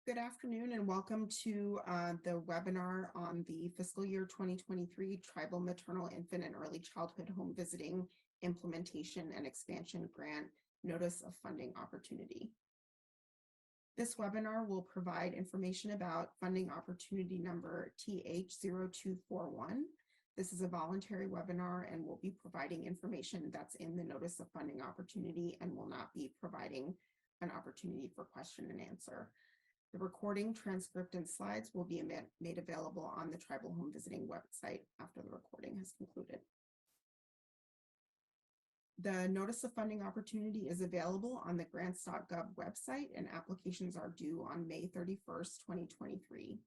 Good afternoon and welcome to the webinar on the fiscal year 2023 Tribal Maternal Infant and Early Childhood Home Visiting Implementation and Expansion Grant Notice of Funding Opportunity. This webinar will provide information about funding opportunity number TH0241. This is a voluntary webinar and will be providing information that's in the Notice of Funding Opportunity and will not be providing an opportunity for question and answer. The recording, transcript, and slides will be made available on the Tribal Home Visiting website after the recording has concluded. The Notice of Funding Opportunity is available on the grants.gov website, and applications are due on May 31st, 2023.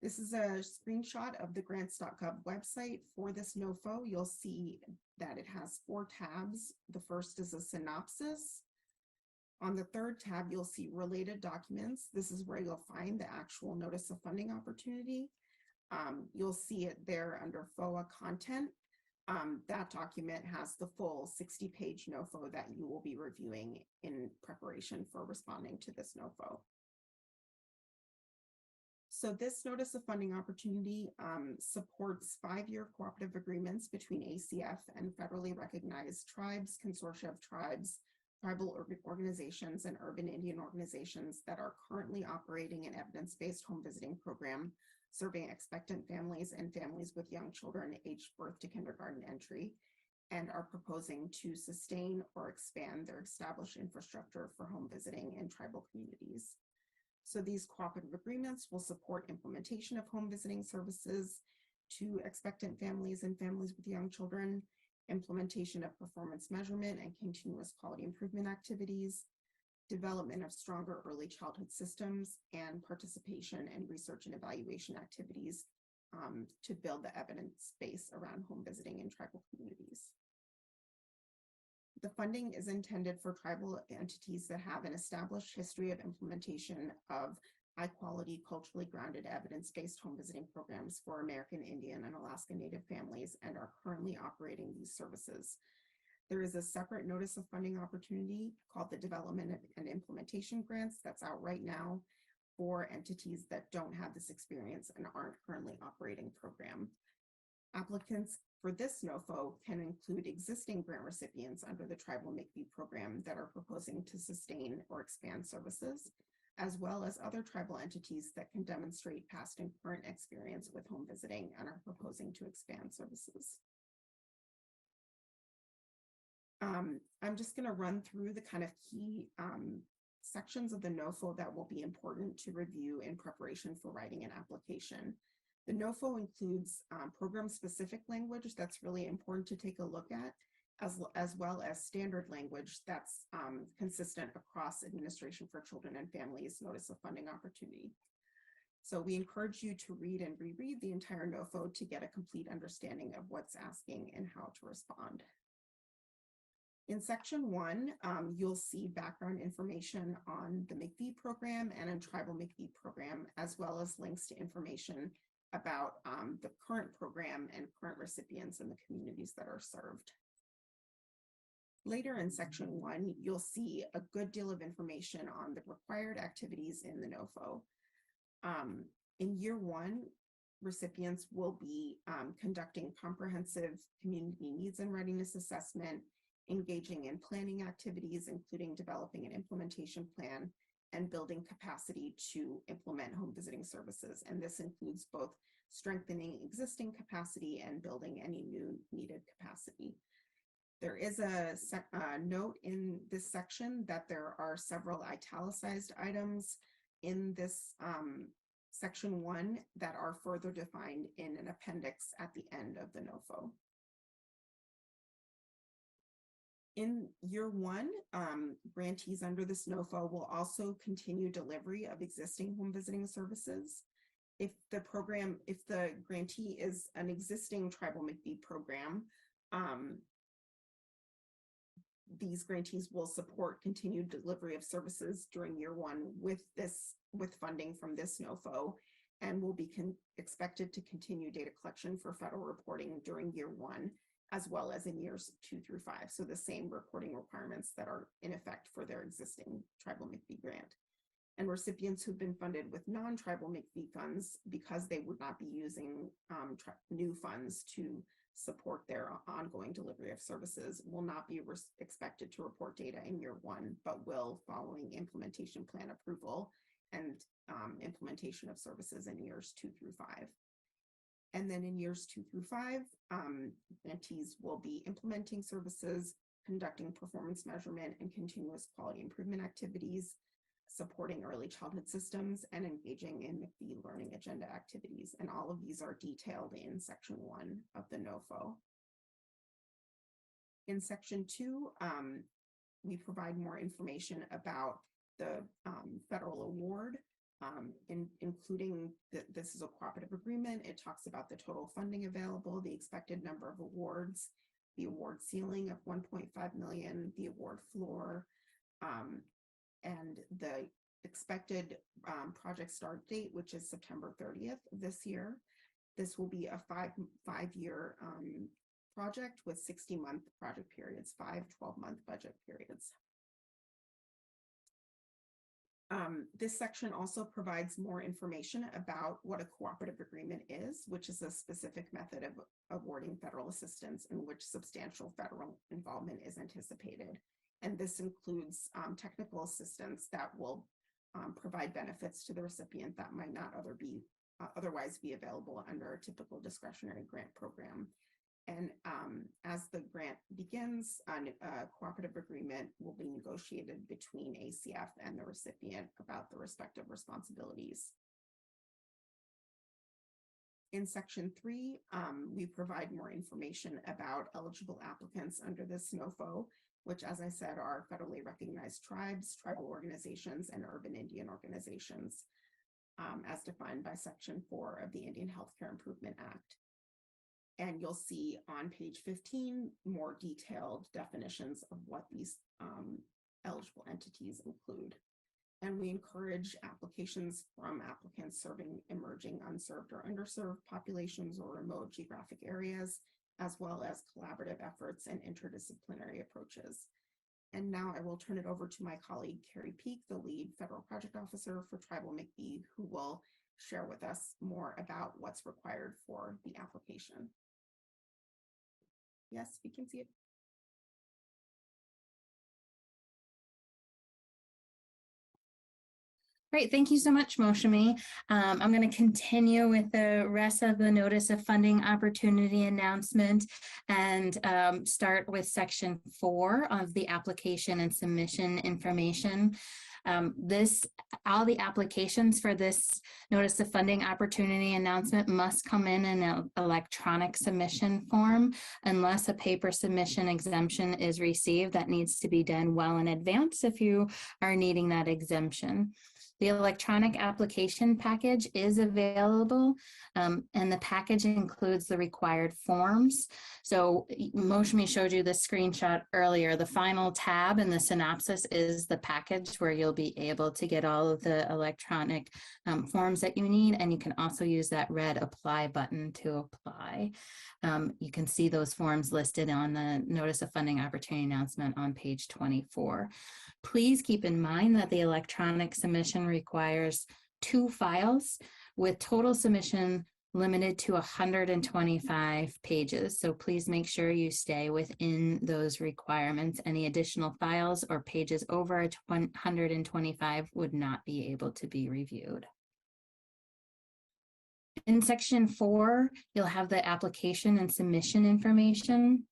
This is a screenshot of the grants.gov website. For this NOFO, you'll see that it has 4 tabs. The first is a synopsis. On the third tab, you'll see related documents. This is where you'll find the actual Notice of Funding Opportunity. You'll see it there under FOA content. That document has the full 60-page NOFO that you will be reviewing in preparation for responding to this NOFO. So this Notice of Funding Opportunity supports 5-year cooperative agreements between ACF and federally recognized tribes, consortia of tribes, tribal organizations, and urban Indian organizations that are currently operating an evidence-based home visiting program serving expectant families and families with young children aged birth to kindergarten entry, and are proposing to sustain or expand their established infrastructure for home visiting in tribal communities. So these cooperative agreements will support implementation of home visiting services to expectant families and families with young children, implementation of performance measurement and continuous quality improvement activities, development of stronger early childhood systems, and participation in research and evaluation activities to build the evidence base around home visiting in tribal communities. The funding is intended for tribal entities that have an established history of implementation of high-quality, culturally grounded, evidence-based home visiting programs for American Indian and Alaska Native families and are currently operating these services. There is a separate Notice of Funding Opportunity called the Development and Implementation Grants that's out right now for entities that don't have this experience and aren't currently operating the program. Applicants for this NOFO can include existing grant recipients under the Tribal MICV program that are proposing to sustain or expand services, as well as other tribal entities that can demonstrate past and current experience with home visiting and are proposing to expand services. I'm just going to run through the kind of key sections of the NOFO that will be important to review in preparation for writing an application. The NOFO includes program-specific language that's really important to take a look at, as well as standard language that's consistent across Administration for Children and Families Notice of Funding Opportunity. So we encourage you to read and reread the entire NOFO to get a complete understanding of what's asking and how to respond. In section 1, you'll see background information on the MICV program and a tribal MICV program, as well as links to information about the current program and current recipients and the communities that are served. Later in section 1, you'll see a good deal of information on the required activities in the NOFO. In year 1, recipients will be conducting comprehensive community needs and readiness assessment, engaging in planning activities, including developing an implementation plan and building capacity to implement home visiting services. And this includes both strengthening existing capacity and building any new needed capacity. There is a note in this section that there are several italicized items in this section 1 that are further defined in an appendix at the end of the NOFO. In year 1, grantees under this NOFO will also continue delivery of existing home visiting services. If the grantee is an existing tribal MICV program, these grantees will support continued delivery of services during year 1 with funding from this NOFO, and will be expected to continue data collection for federal reporting during year 1, as well as in years 2 through 5. So the same reporting requirements that are in effect for their existing tribal MICV grant. And recipients who've been funded with non-tribal McPhee funds, because they would not be using new funds to support their ongoing delivery of services, will not be expected to report data in year 1, but will following implementation plan approval and implementation of services in years 2 through 5. And then in years 2 through 5, grantees will be implementing services, conducting performance measurement and continuous quality improvement activities, supporting early childhood systems, and engaging in the learning agenda activities. And all of these are detailed in section 1 of the NOFO. In section 2, we provide more information about the federal award, including this is a cooperative agreement. It talks about the total funding available, the expected number of awards, the award ceiling of 1.5 million, the award floor, and the expected project start date, which is September 30th this year. This will be a five-year project with 60-month project periods, 5 12-month budget periods. This section also provides more information about what a cooperative agreement is, which is a specific method of awarding federal assistance in which substantial federal involvement is anticipated. And this includes technical assistance that will provide benefits to the recipient that might not otherwise be available under a typical discretionary grant program. And as the grant begins, a cooperative agreement will be negotiated between ACF and the recipient about the respective responsibilities. In section 3, we provide more information about eligible applicants under this NOFO, which, as I said, are federally recognized tribes, tribal organizations, and urban Indian organizations, as defined by Section 4 of the Indian Healthcare Improvement Act. And you'll see on page 15 more detailed definitions of what these eligible entities include. And we encourage applications from applicants serving emerging unserved or underserved populations or remote geographic areas, as well as collaborative efforts and interdisciplinary approaches. And now I will turn it over to my colleague, Carrie Peak, the lead federal project officer for Tribal McPhee, who will share with us more about what's required for the application. Yes, we can see it. Great, thank you so much, Moushami. I'm going to continue with the rest of the notice of funding opportunity announcement and start with section 4 of the application and submission information. All the applications for this notice of funding opportunity announcement must come in an electronic submission form unless a paper submission exemption is received. That needs to be done well in advance if you are needing that exemption. The electronic application package is available, and the package includes the required forms. So Moushami showed you the screenshot earlier. The final tab in the synopsis is the package where you'll be able to get all of the electronic forms that you need, and you can also use that red apply button to apply. You can see those forms listed on the Notice of Funding Opportunity announcement on page 24. Please keep in mind that the electronic submission requires 2 files with total submission limited to 125 pages. So please make sure you stay within those requirements. Any additional files or pages over 125 would not be able to be reviewed. In section 4, you'll have the application and submission information.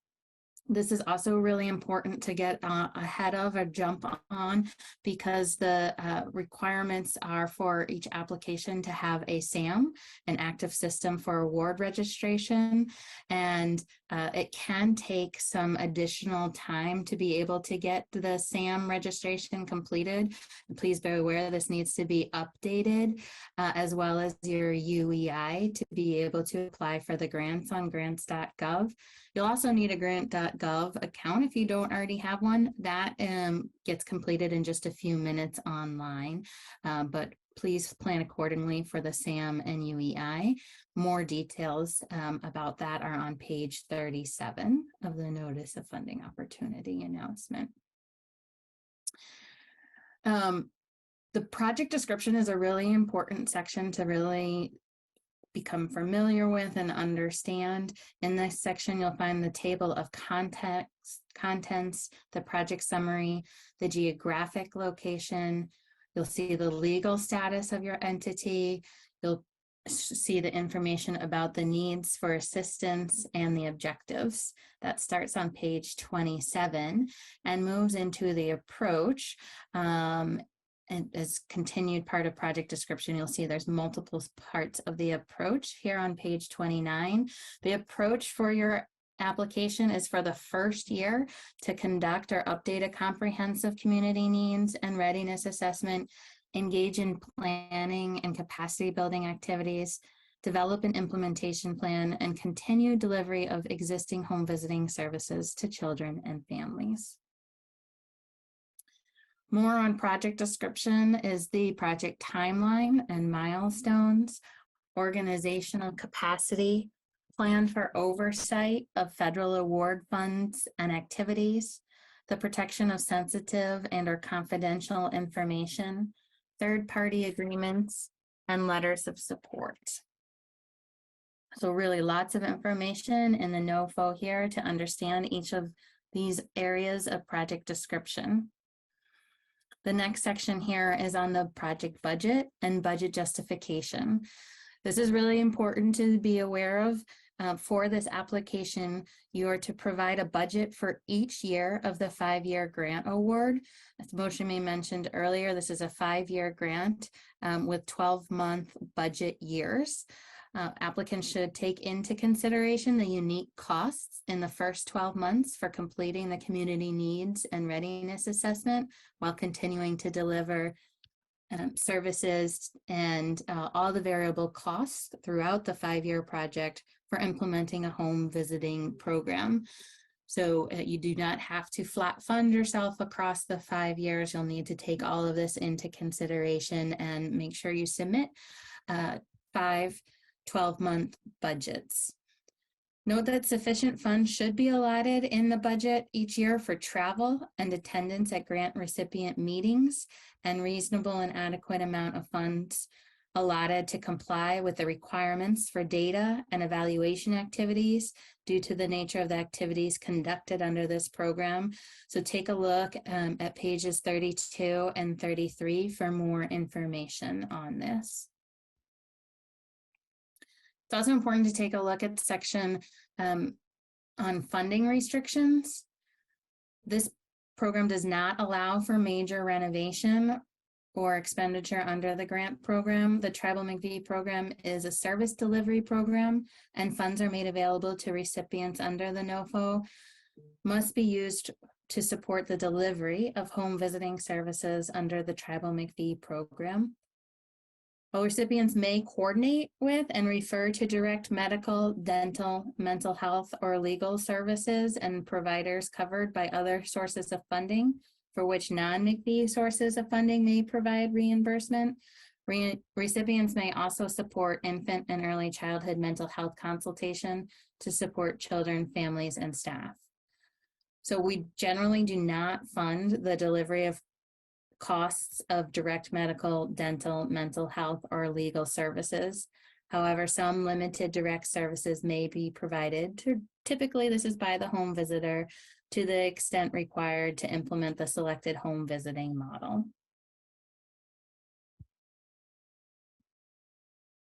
This is also really important to get ahead of or jump on because the requirements are for each application to have a SAM, an active system for award registration, and it can take some additional time to be able to get the SAM registration completed. Please be aware this needs to be updated as well as your UEI to be able to apply for the grants on grants.gov. You'll also need a grant.gov account if you don't already have one. That gets completed in just a few minutes online, but please plan accordingly for the SAM and UEI. More details about that are on page 37 of the Notice of Funding Opportunity announcement. The project description is a really important section to really become familiar with and understand. In this section, you'll find the table of contents, the project summary, the geographic location. You'll see the legal status of your entity. You'll see the information about the needs for assistance and the objectives. That starts on page 27 and moves into the approach. And as continued part of project description, you'll see there's multiple parts of the approach here on page 29. The approach for your application is for the first year to conduct or update a comprehensive community needs and readiness assessment, engage in planning and capacity building activities, develop an implementation plan, and continue delivery of existing home visiting services to children and families. More on project description is the project timeline and milestones, organizational capacity, plan for oversight of federal award funds and activities, the protection of sensitive and or confidential information, third-party agreements, and letters of support. So really lots of information in the NOFO here to understand each of these areas of project description. The next section here is on the project budget and budget justification. This is really important to be aware of. For this application, you are to provide a budget for each year of the 5-year grant award. As Moshimi mentioned earlier, this is a 5-year grant with 12-month budget years. Applicants should take into consideration the unique costs in the first 12 months for completing the community needs and readiness assessment while continuing to deliver services and all the variable costs throughout the 5-year project for implementing a home visiting program. So you do not have to flat fund yourself across the 5 years. You'll need to take all of this into consideration and make sure you submit 5 12-month budgets. Note that sufficient funds should be allotted in the budget each year for travel and attendance at grant recipient meetings, and reasonable and adequate amount of funds allotted to comply with the requirements for data and evaluation activities due to the nature of the activities conducted under this program. So take a look at pages 32 and 33 for more information on this. It's also important to take a look at the section on funding restrictions. This program does not allow for major renovation or expenditure under the grant program. The Tribal McVie program is a service delivery program, and funds are made available to recipients under the NOFO, must be used to support the delivery of home visiting services under the Tribal McVie program. While recipients may coordinate with and refer to direct medical, dental, mental health, or legal services and providers covered by other sources of funding, for which non-McVie sources of funding may provide reimbursement, recipients may also support infant and early childhood mental health consultation to support children, families, and staff. So we generally do not fund the delivery of costs of direct medical, dental, mental health, or legal services. However, some limited direct services may be provided. Typically, this is by the home visitor to the extent required to implement the selected home visiting model.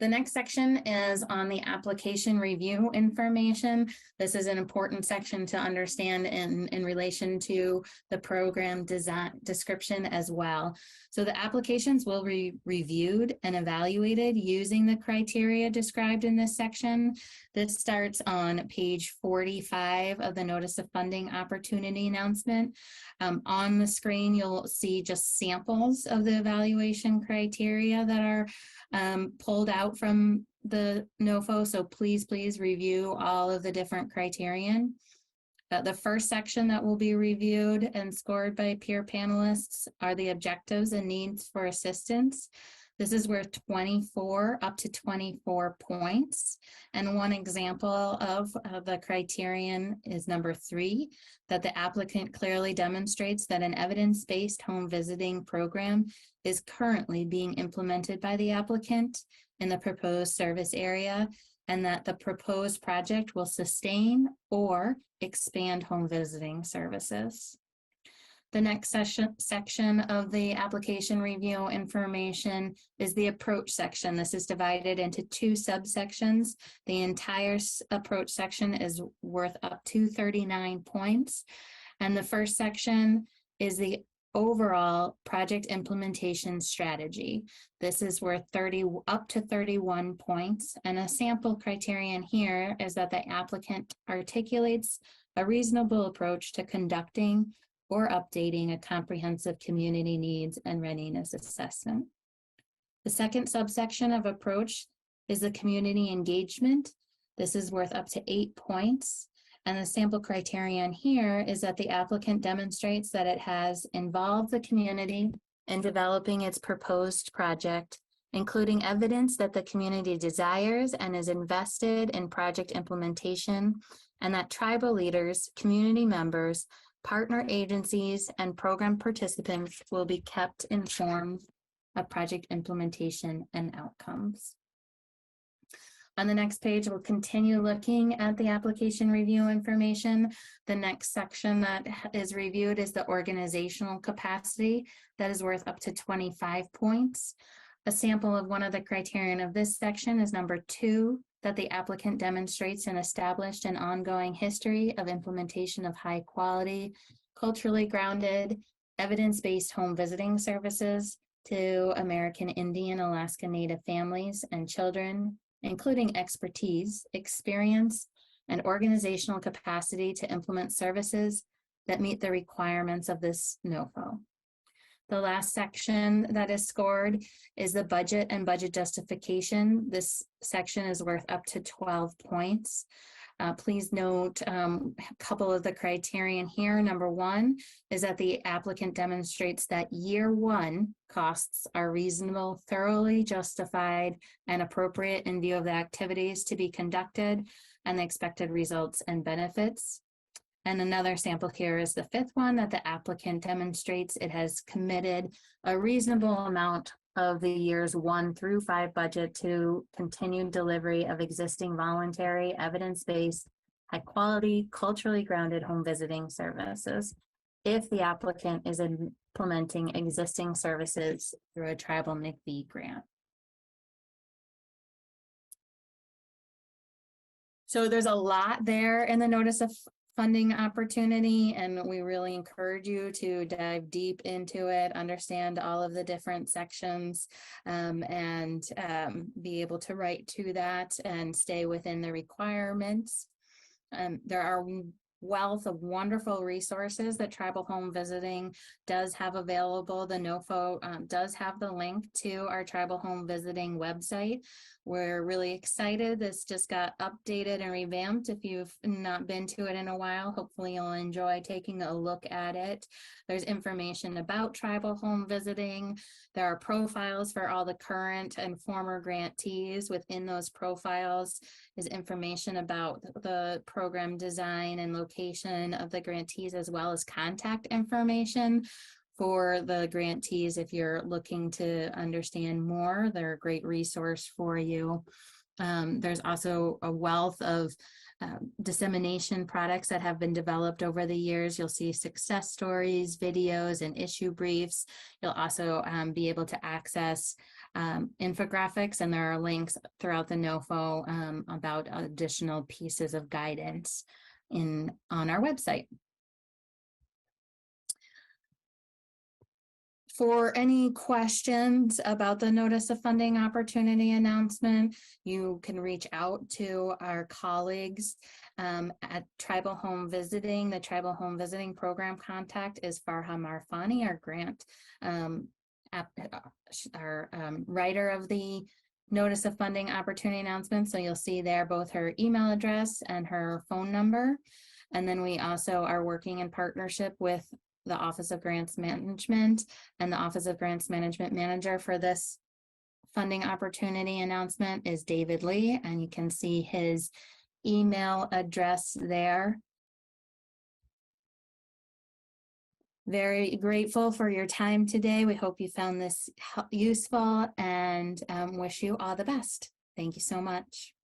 The next section is on the application review information. This is an important section to understand in relation to the program design description as well. So the applications will be reviewed and evaluated using the criteria described in this section. This starts on page 45 of the Notice of Funding Opportunity announcement. On the screen, you'll see just samples of the evaluation criteria that are pulled out from the NOFO. So please review all of the different criterion. The first section that will be reviewed and scored by peer panelists are the objectives and needs for assistance. This is worth 24 up to 24 points. And one example of the criterion is number 3, that the applicant clearly demonstrates that an evidence-based home visiting program is currently being implemented by the applicant in the proposed service area, and that the proposed project will sustain or expand home visiting services. The next section of the application review information is the approach section. This is divided into 2 subsections. The entire approach section is worth up to 39 points. And the first section is the overall project implementation strategy. This is worth up to 31 points. And a sample criterion here is that the applicant articulates a reasonable approach to conducting or updating a comprehensive community needs and readiness assessment. The second subsection of approach is the community engagement. This is worth up to 8 points. And the sample criterion here is that the applicant demonstrates that it has involved the community in developing its proposed project, including evidence that the community desires and is invested in project implementation, and that tribal leaders, community members, partner agencies, and program participants will be kept informed of project implementation and outcomes. On the next page, we'll continue looking at the application review information. The next section that is reviewed is the organizational capacity. That is worth up to 25 points. A sample of one of the criterion of this section is number 2, that the applicant demonstrates an established and ongoing history of implementation of high quality, culturally grounded, evidence-based home visiting services to American Indian, Alaska Native families and children, including expertise, experience, and organizational capacity to implement services that meet the requirements of this NOFO. The last section that is scored is the budget and budget justification. This section is worth up to 12 points. Please note a couple of the criterion here. Number 1 is that the applicant demonstrates that year 1 costs are reasonable, thoroughly justified, and appropriate in view of the activities to be conducted and the expected results and benefits. And another sample here is the 5th one, that the applicant demonstrates it has committed a reasonable amount of the years 1 through 5 budget to continued delivery of existing voluntary, evidence-based, high quality, culturally grounded home visiting services if the applicant is implementing existing services through a tribal MCV grant. So there's a lot there in the notice of funding opportunity, and we really encourage you to dive deep into it, understand all of the different sections, and be able to write to that and stay within the requirements. There are wealth of wonderful resources that Tribal Home Visiting does have available. The NOFO does have the link to our Tribal Home Visiting website. We're really excited. This just got updated and revamped. If you've not been to it in a while, hopefully you'll enjoy taking a look at it. There's information about Tribal Home Visiting. There are profiles for all the current and former grantees. Within those profiles is information about the program design and location of the grantees, as well as contact information for the grantees. If you're looking to understand more, they're a great resource for you. There's also a wealth of dissemination products that have been developed over the years. You'll see success stories, videos, and issue briefs. You'll also be able to access infographics, and there are links throughout the NOFO about additional pieces of guidance on our website. For any questions about the notice of funding opportunity announcement, you can reach out to our colleagues at Tribal Home Visiting. The Tribal Home Visiting program contact is Farha Marfani, our grant, our writer of the notice of funding opportunity announcement. So you'll see there both her email address and her phone number. And then we also are working in partnership with the Office of Grants Management and the Office of Grants Management Manager for this funding opportunity announcement is David Lee, and you can see his email address there. Very grateful for your time today. We hope you found this useful and wish you all the best. Thank you so much.